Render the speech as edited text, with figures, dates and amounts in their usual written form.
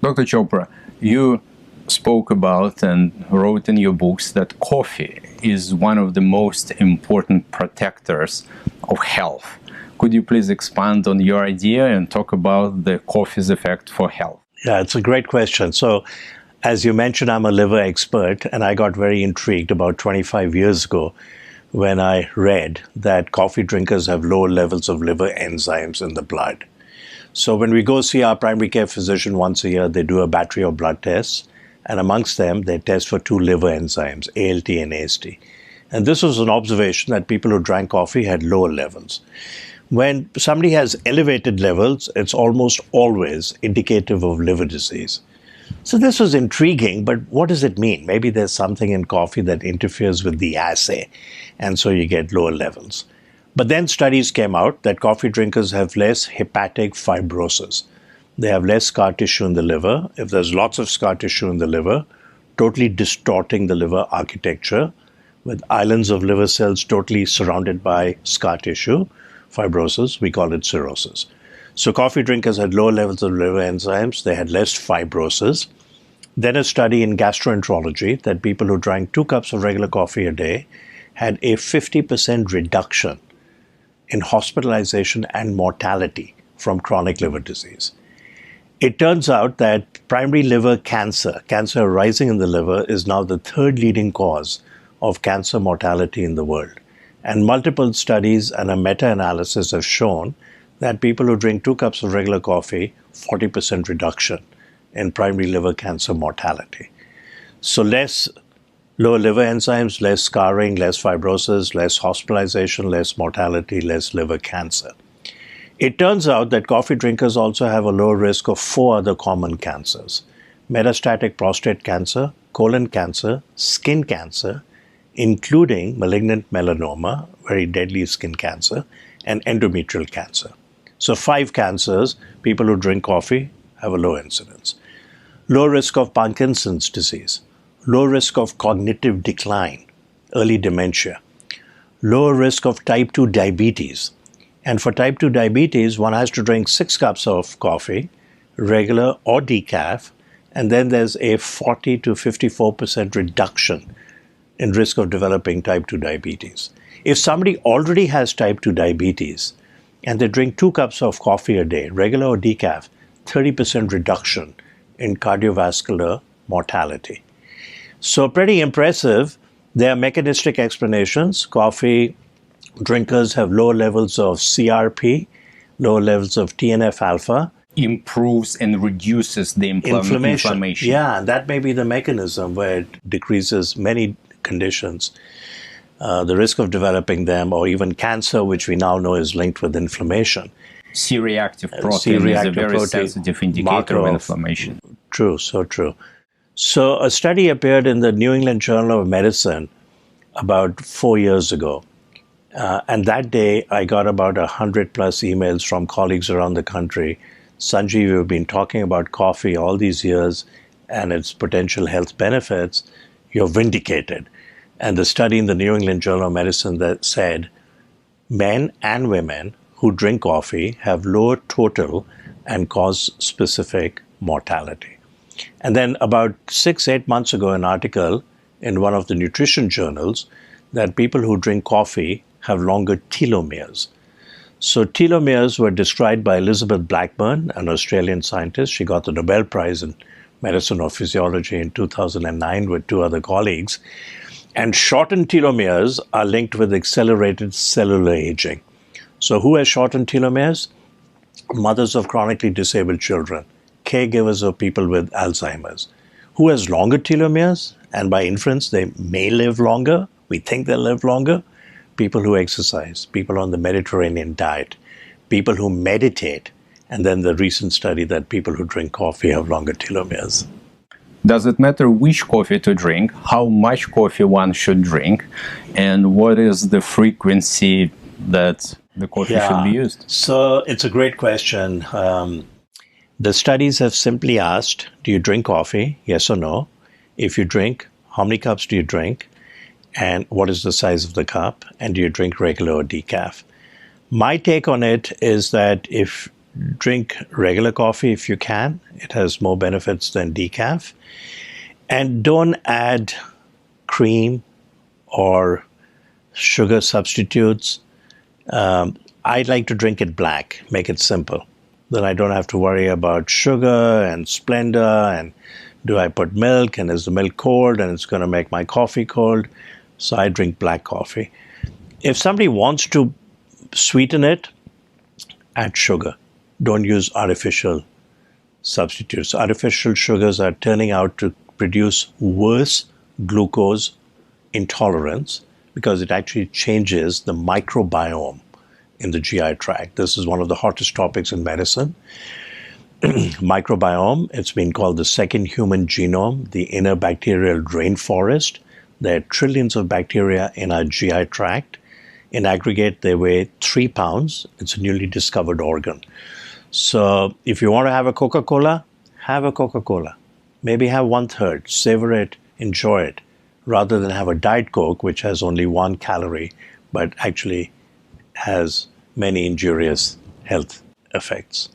Dr. Chopra, you spoke about and wrote in your books that coffee is one of the most important protectors of health. Could you please expand on your idea and talk about the coffee's effect for health? Yeah, it's a great question. So, as you mentioned, I'm a liver expert, and I got very intrigued about 25 years ago when I read that coffee drinkers have lower levels of liver enzymes in the blood. So when we go see our primary care physician once a year, they do a battery of blood tests, and amongst them, they test for two liver enzymes, ALT and AST. And this was an observation that people who drank coffee had lower levels. When somebody has elevated levels, it's almost always indicative of liver disease. So this was intriguing, but what does it mean? Maybe there's something in coffee that interferes with the assay, and so you get lower levels. But then studies came out that coffee drinkers have less hepatic fibrosis. They have less scar tissue in the liver. If there's lots of scar tissue in the liver, totally distorting the liver architecture, with islands of liver cells totally surrounded by scar tissue, fibrosis, we call it cirrhosis. So coffee drinkers had lower levels of liver enzymes, they had less fibrosis. Then a study in gastroenterology that people who drank 2 cups of regular coffee a day had a 50% reduction in hospitalization and mortality from chronic liver disease. It turns out that primary liver cancer arising in the liver, is now the 3rd leading cause of cancer mortality in the world. And multiple studies and a meta-analysis have shown that people who drink 2 cups of regular coffee, 40% reduction in primary liver cancer mortality. So lower liver enzymes, less scarring, less fibrosis, less hospitalization, less mortality, less liver cancer. It turns out that coffee drinkers also have a lower risk of 4 other common cancers: metastatic prostate cancer, colon cancer, skin cancer, including malignant melanoma, very deadly skin cancer, and endometrial cancer. So 5 cancers, people who drink coffee have a low incidence. Low risk of Parkinson's disease, low risk of cognitive decline, early dementia, lower risk of type 2 diabetes. And for type 2 diabetes, one has to drink 6 cups of coffee, regular or decaf, and then there's a 40 to 54% reduction in risk of developing type 2 diabetes. If somebody already has type 2 diabetes and they drink 2 cups of coffee a day, regular or decaf, 30% reduction in cardiovascular mortality. So pretty impressive. There are mechanistic explanations. Coffee drinkers have lower levels of CRP, lower levels of TNF-alpha. Improves and reduces the inflammation. Yeah, that may be the mechanism where it decreases many conditions, the risk of developing them, or even cancer, which we now know is linked with inflammation. C-reactive protein is a very sensitive indicator of inflammation. True, so true. So a study appeared in the New England Journal of Medicine about 4 years ago. And that day, I got about 100 plus emails from colleagues around the country. Sanjeev, you've been talking about coffee all these years and its potential health benefits. You're vindicated. And the study in the New England Journal of Medicine that said men and women who drink coffee have lower total and cause-specific mortality. And then about 6-8 months ago, an article in one of the nutrition journals that people who drink coffee have longer telomeres. So telomeres were described by Elizabeth Blackburn, an Australian scientist. She got the Nobel Prize in Medicine or Physiology in 2009 with 2 other colleagues. And shortened telomeres are linked with accelerated cellular aging. So who has shortened telomeres? Mothers of chronically disabled children, caregivers of people with Alzheimer's. Who has longer telomeres? And by inference, they may live longer. We think they'll live longer. People who exercise, people on the Mediterranean diet, people who meditate, and then the recent study that people who drink coffee have longer telomeres. Does it matter which coffee to drink, how much coffee one should drink, and what is the frequency that the coffee should be used? So it's a great question. The studies have simply asked, do you drink coffee? Yes or no? If you drink, how many cups do you drink? And what is the size of the cup? And do you drink regular or decaf? My take on it is that if drink regular coffee if you can. It has more benefits than decaf. And don't add cream or sugar substitutes. I like to drink it black, make it simple. Then I don't have to worry about sugar and splendor and do I put milk and is the milk cold and it's going to make my coffee cold. So I drink black coffee. If somebody wants to sweeten it, add sugar. Don't use artificial substitutes. Artificial sugars are turning out to produce worse glucose intolerance because it actually changes the microbiome in the GI tract. This is one of the hottest topics in medicine. Microbiome, it's been called the second human genome, the inner bacterial rainforest. There are trillions of bacteria in our GI tract. In aggregate, they weigh 3 pounds. It's a newly discovered organ. So if you want to have a Coca-Cola, have a Coca-Cola. Maybe have 1/3, savor it, enjoy it, rather than have a Diet Coke, which has only 1 calorie, but actually has many injurious health effects.